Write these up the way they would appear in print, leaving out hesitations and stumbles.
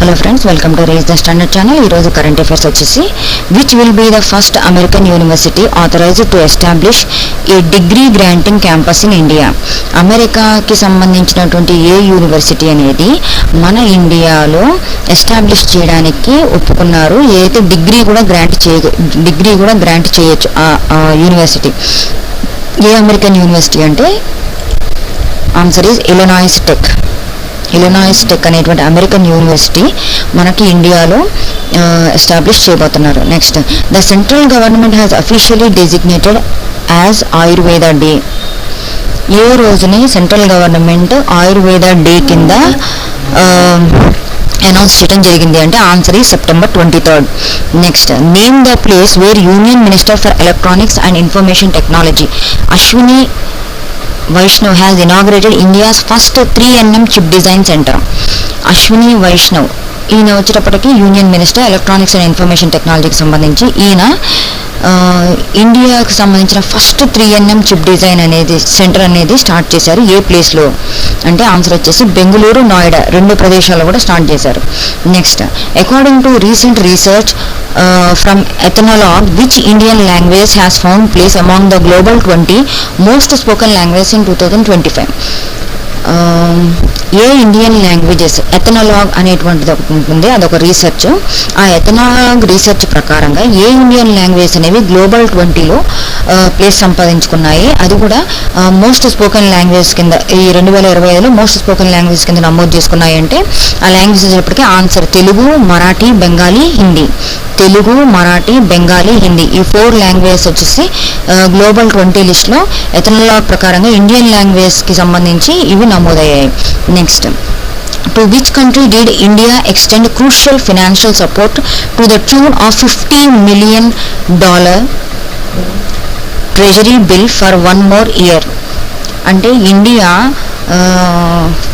Hello friends, welcome to Raise the Standard channel. ఈరోజు current affairs వచ్చేసి which will be the first American university authorized to establish a degree granting campus in India. అమెరికాకి సంబంధించినటువంటి ఏ university అనేది మన ఇండియాలో establish చేయడానికి ఒప్పుకున్నారు. ఏదైతే డిగ్రీ కూడా గ్రాంట్ చేయొచ్చు ఆ యూనివర్సిటీ. ఏ అమెరికన్ యూనివర్సిటీ అంటే ఆన్సర్ ఈజ్ ఇలినాయిస్ టెక్ అనేటువంటి అమెరికన్ యూనివర్సిటీ మనకి ఇండియాలో ఎస్టాబ్లిష్ చేయబోతున్నారు. Next, the central government has officially designated as Ayurveda day. ఏ రోజుని సెంట్రల్ గవర్నమెంట్ ఆయుర్వేద డే కింద అనౌన్స్ చేయడం జరిగింది అంటే ఆన్సర్ ఈ September 23rd. Next, name the place where union minister for electronics and information technology Ashwini Vaishnav has inaugurated India's first 3nm chip design center. Ashwini Vaishnav ఈయన వచ్చేటప్పటికి union minister electronics and information టెక్నాలజీకి సంబంధించి ఈయన ఇండియాకి సంబంధించిన ఫస్ట్ 3nm చిప్ డిజైన్ అనేది centre అనేది start చేశారు. ఏ ప్లేస్లో అంటే ఆన్సర్ వచ్చేసి బెంగళూరు, నోయిడా రెండు ప్రదేశాల్లో కూడా స్టార్ట్ చేశారు. Next, according to recent research from Ethnologue which Indian language has found place among the global 20 most spoken language in 2025. ఏ ఇండియన్ లాంగ్వేజెస్ ఎథనాలాగ్ అనేటువంటిది ఒకటి ఉంటుంది, అదొక రీసెర్చ్. ఆ ఎథనాలాగ్ రీసెర్చ్ ప్రకారంగా ఏ ఇండియన్ లాంగ్వేజ్ అనేవి గ్లోబల్ 20లో ప్లేస్ సంపాదించుకున్నాయి, అది కూడా మోస్ట్ స్పోకెన్ లాంగ్వేజ్ కింద ఈ 2025లో మోస్ట్ స్పోకెన్ లాంగ్వేజ్ కింద నమోదు చేసుకున్నాయి. అంటే ఆ లాంగ్వేజ్ వచ్చేటప్పటికీ ఆన్సర్ తెలుగు, మరాఠీ, బెంగాలీ, హిందీ. తెలుగు, మరాఠీ, బెంగాలీ, హిందీ ఈ 4 లాంగ్వేజెస్ వచ్చేసి గ్లోబల్ 20 లిస్ట్లో ఎథనాలాగ్ ప్రకారంగా ఇండియన్ లాంగ్వేజ్కి సంబంధించి ఇవి నమోదయ్యాయి. Next, to which country did India extend crucial financial support to the tune of $50 million treasury bill for one more year? అంటే ఇండియా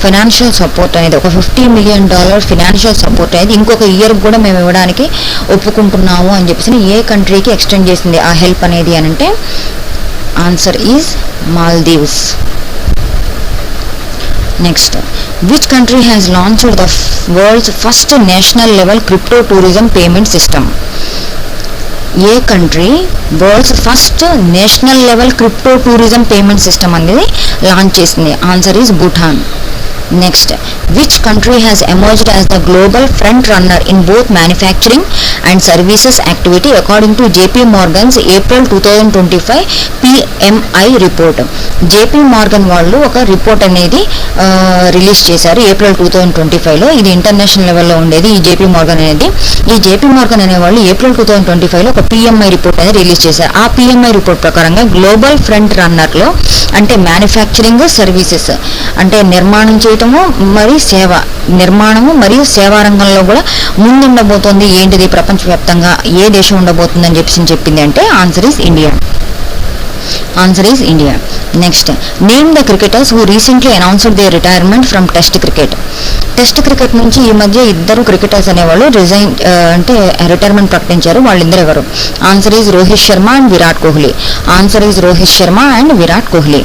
ఫైనాన్షియల్ సపోర్ట్ అనేది ఒక $50 million ఫైనాన్షియల్ సపోర్ట్ అనేది ఇంకొక ఇయర్ కూడా మేము ఇవ్వడానికి ఒప్పుకుంటున్నాము అని చెప్పేసి ఏ కంట్రీకి ఎక్స్టెండ్ చేసింది ఆ హెల్ప్ అనేది అని అంటే answer is Maldives. Next, which country has launched the world's first national level crypto tourism payment system? ఏ country world's first national level crypto tourism payment system అనేది లాంచ్ చేసింది? Answer is Bhutan. Next, which country has emerged as the global front runner in both manufacturing and services activity according to JP Morgan's April 2025 PMI report? JP Morgan వాళ్ళు ఒక report అనేది release చేశారు April 2025లో. ఇది international లెవెల్లో ఉండేది ఈ JP Morgan అనేది. ఈ జేపీ మార్గన్ అనేవాళ్ళు ఏప్రిల్ 2025లో ఒక PMI రిపోర్ట్ అనేది రిలీజ్ చేశారు. ఆ PMI రిపోర్ట్ ప్రకారంగా గ్లోబల్ ఫ్రంట్ రన్నర్లో అంటే మ్యానుఫ్యాక్చరింగ్, సర్వీసెస్ అంటే నిర్మాణము మరియు సేవా రంగంలో కూడా ముందుండబోతోంది. ఏంటిది ప్రపంచవ్యాప్తంగా ఏ దేశం ఉండబోతుందని చెప్పింది అంటే answer is India. Next, name the cricketers who recently announced their retirement from test cricket. Test cricket నుంచి ఈ మధ్య ఇద్దరు క్రికెటర్స్ అనేవాళ్ళు రిటైర్మెంట్ ప్రకటించారు. వాళ్ళిద్దరు ఎవరు? Answer is Rohit Sharma and Virat Kohli.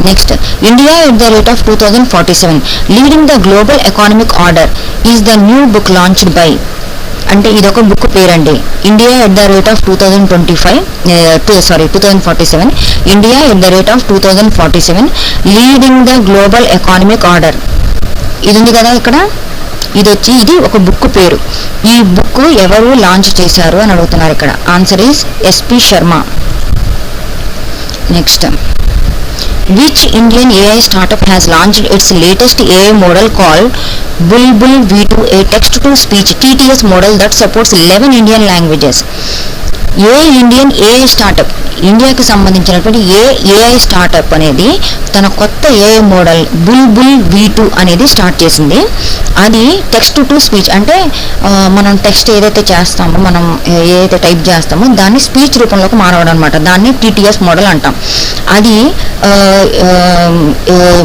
Next, India at the rate of 2047 leading the global economic order is the new book launched by. అంటే ఇదొక బుక్ పేరండి. India at the rate of 2047 India at the rate of 2047 leading the global economic order. ఇది ఉంది కదా ఇక్కడ, ఇది ఒక book పేరు. ఈ బుక్ ఎవరు లాంచ్ చేశారు అని అడుగుతున్నారు ఇక్కడ. Answer is SP Sharma. Next, which Indian AI startup has launched its latest AI model called Bulbul V2, a text-to-speech TTS model that supports 11 Indian languages? A Indian AI startup, ఇండియాకి సంబంధించినటువంటి AI startup అనేది తన కొత్త AI model బుల్బుల్ V2 అనేది start చేసింది. అది text to speech అంటే మనం టెక్స్ట్ ఏదైతే చేస్తామో, మనం ఏదైతే టైప్ చేస్తామో దాన్ని స్పీచ్ రూపంలోకి మారవడం అనమాట. దాన్ని TTS మోడల్ అంటాం. అది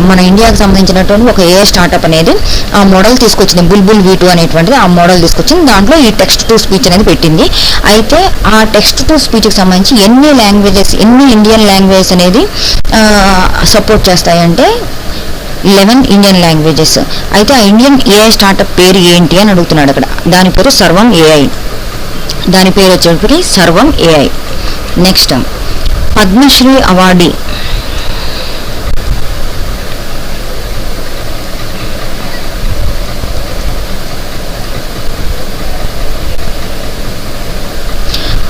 మన ఇండియాకి సంబంధించినటువంటి ఒక ఏఐ స్టార్టప్ అనేది ఆ మోడల్ తీసుకొచ్చింది. బుల్బుల్ V2 అనేటువంటిది ఆ మోడల్ తీసుకొచ్చింది. దాంట్లో ఈ టెక్స్ట్ టు స్పీచ్ అనేది పెట్టింది. అయితే ఆ టెక్స్ట్ టు స్పీచ్కి సంబంధించి ఎన్ని ఇండియన్ లాంగ్వేజెస్ అనేది సపోర్ట్ చేస్తాయంటే 11 ఇండియన్ లాంగ్వేజెస్. అయితే ఆ ఇండియన్ ఏఐ స్టార్టప్ పేరు ఏంటి అని అడుగుతున్నాడు అక్కడ. దాని పేరు సర్వం ఏఐ. దాని పేరు వచ్చేటప్పటికి Sarvam AI. Next Padmashri awardee.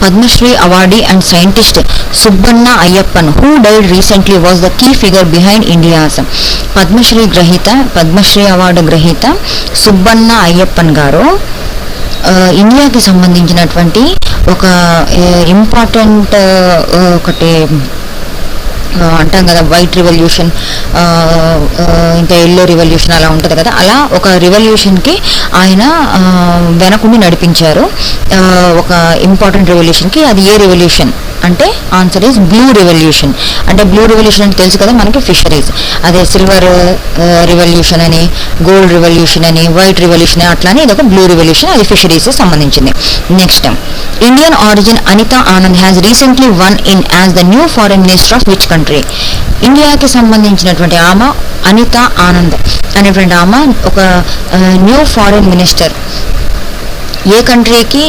Padmashri awardee and scientist Subbanna Ayyappan, who died recently, was the key figure behind India's Padmashri award grahita Subbanna Ayyappan garu ఇండియాకి సంబంధించినటువంటి ఒక ఇంపార్టెంట్ ఒకటి అంటాం కదా, వైట్ రివల్యూషన్, ఇంకా ఎల్లో రివల్యూషన్ అలా ఉంటుంది కదా, అలా ఒక రివల్యూషన్కి ఆయన వెనకుండి నడిపించారు. ఒక ఇంపార్టెంట్ రివల్యూషన్కి. అది ఏ రివల్యూషన్ అంటే ఆన్సర్ ఈజ్ బ్లూ రివల్యూషన్. అంటే బ్లూ రివల్యూషన్ అంటే తెలుసు కదా మనకి, ఫిషరీస్. అదే సిల్వర్ రివల్యూషన్ అని, గోల్డ్ రివల్యూషన్ అని, వైట్ రివల్యూషన్ అట్లానే ఇది ఒక బ్లూ రివల్యూషన్, అది ఫిషరీస్ సంబంధించింది. Next Indian origin Anita Anand has recently won in as the new foreign minister of which country. ఇండియాకి సంబంధించినటువంటి ఆమె అనితా ఆనంద్ అనేటువంటి ఆమె ఒక న్యూ ఫారెన్ మినిస్టర్. ఏ కంట్రీకి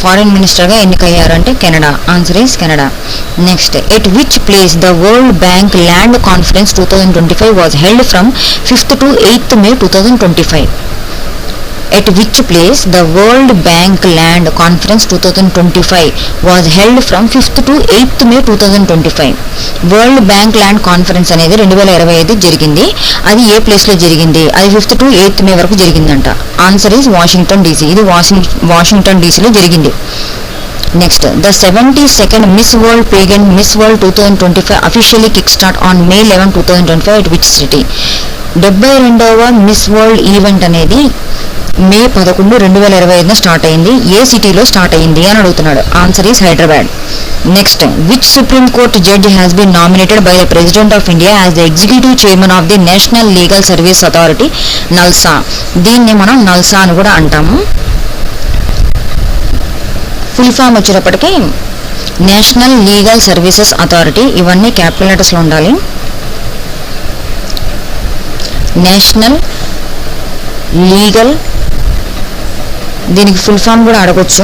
ఫారెన్ మినిస్టర్గా ఎన్నికయ్యారు అంటే Canada. Answer is Canada. Next at which place the world bank land conference 2025 was held from 5th to 8th May 2025. At which place the World Bank Land Conference 2025 was held from 5th to 8th May 2025. World bank land conference అనేది 2025 జరిగింది. అది ఏ ప్లేస్లో జరిగింది? అది 5th to 8th May వరకు జరిగిందంట. Answer is Washington DC. ఇది Washington డీసీలో జరిగింది. Next the 72nd Miss World pageant Miss World 2025 officially kick start on May 11, 2025 at which city. 72వ మిస్ వరల్డ్ ఈవెంట్ అనేది May 11, 2025 స్టార్ట్ అయింది. ఏ సిటీలో స్టార్ట్ అయింది అని అడుగుతున్నాడు. Answer is Hyderabad. Next which supreme court judge has been nominated by the president of India as the executive chairman of the national legal service authority NALSA. దీన్ని మనం NALSA అని కూడా అంటాము. ఫుల్ ఫామ్ వచ్చేటప్పటికి నేషనల్ లీగల్ సర్వీసెస్ అథారిటీ. ఇవన్నీ capital లెటర్స్లో ఉండాలి. National legal, దీనికి ఫుల్ ఫామ్ కూడా అడగొచ్చు.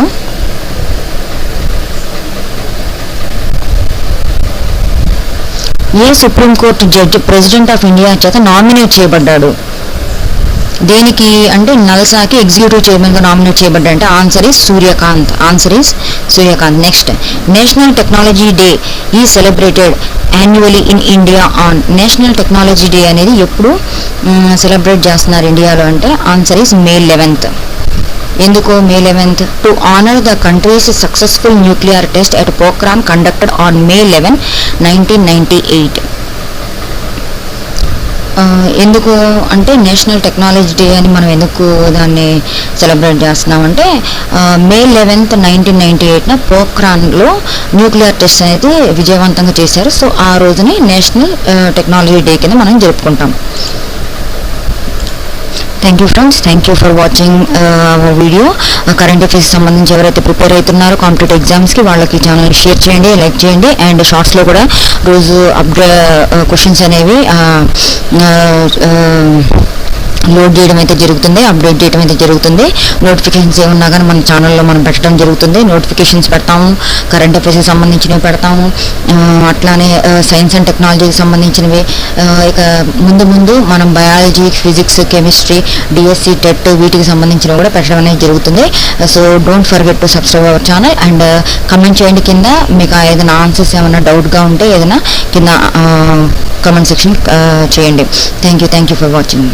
ఏ supreme court judge president of India చేత నామినేట్ చేయబడ్డాడు? దేనికి అంటే నల్సాకి ఎగ్జిక్యూటివ్ చైర్మన్గా నామినేట్ చేయబడ్డా అంటే answer is Surya Kant. Answer is Surya Kant. Next national technology day is celebrated annually in India on. National technology day అనేది ఎప్పుడు సెలబ్రేట్ చేస్తున్నారు ఇండియాలో అంటే ఆన్సర్ ఈజ్ May 11th. ఎందుకు May 11th? To honour the countries successful nuclear test at Pokhran conducted on May 11, 1998. ఎందుకు అంటే national technology day అని మనం ఎందుకు దాన్ని సెలబ్రేట్ చేస్తున్నామంటే May 11, 1998 పోఖ్రాన్లో న్యూక్లియర్ టెస్ట్ అనేది విజయవంతంగా చేశారు. సో ఆ రోజుని నేషనల్ టెక్నాలజీ డే కింద మనం జరుపుకుంటాం. Thank you friends, thank you for watching our video. Current affairs సంబంధించి ఎవరైతే ప్రిపేర్ అవుతున్నారో కాంపిటేటివ్ ఎగ్జామ్స్కి వాళ్ళకి ఛానల్ షేర్ చేయండి, లైక్ చేయండి. అండ్ షార్ట్స్లో కూడా రోజు క్వశ్చన్స్ అనేవి లోడ్ చేయడం అయితే జరుగుతుంది, అప్డేట్ చేయడం అయితే జరుగుతుంది. నోటిఫికేషన్స్ ఏమున్నా కానీ మన ఛానల్లో మనం పెట్టడం జరుగుతుంది. నోటిఫికేషన్స్ పెడతాము, కరెంట్ అఫైర్స్కి సంబంధించినవి పెడతాము, అట్లానే సైన్స్ అండ్ టెక్నాలజీకి సంబంధించినవి. ఇక ముందు మనం biology, physics, chemistry, DSC, TET వీటికి సంబంధించినవి కూడా పెట్టడం అనేది జరుగుతుంది. So don't forget to subscribe our channel and comment చేయండి కింద. మీకు ఏదైనా ఆన్సర్స్ ఏమైనా డౌట్గా ఉంటే ఏదైనా కింద కమెంట్ సెక్షన్ చేయండి. Thank you for watching.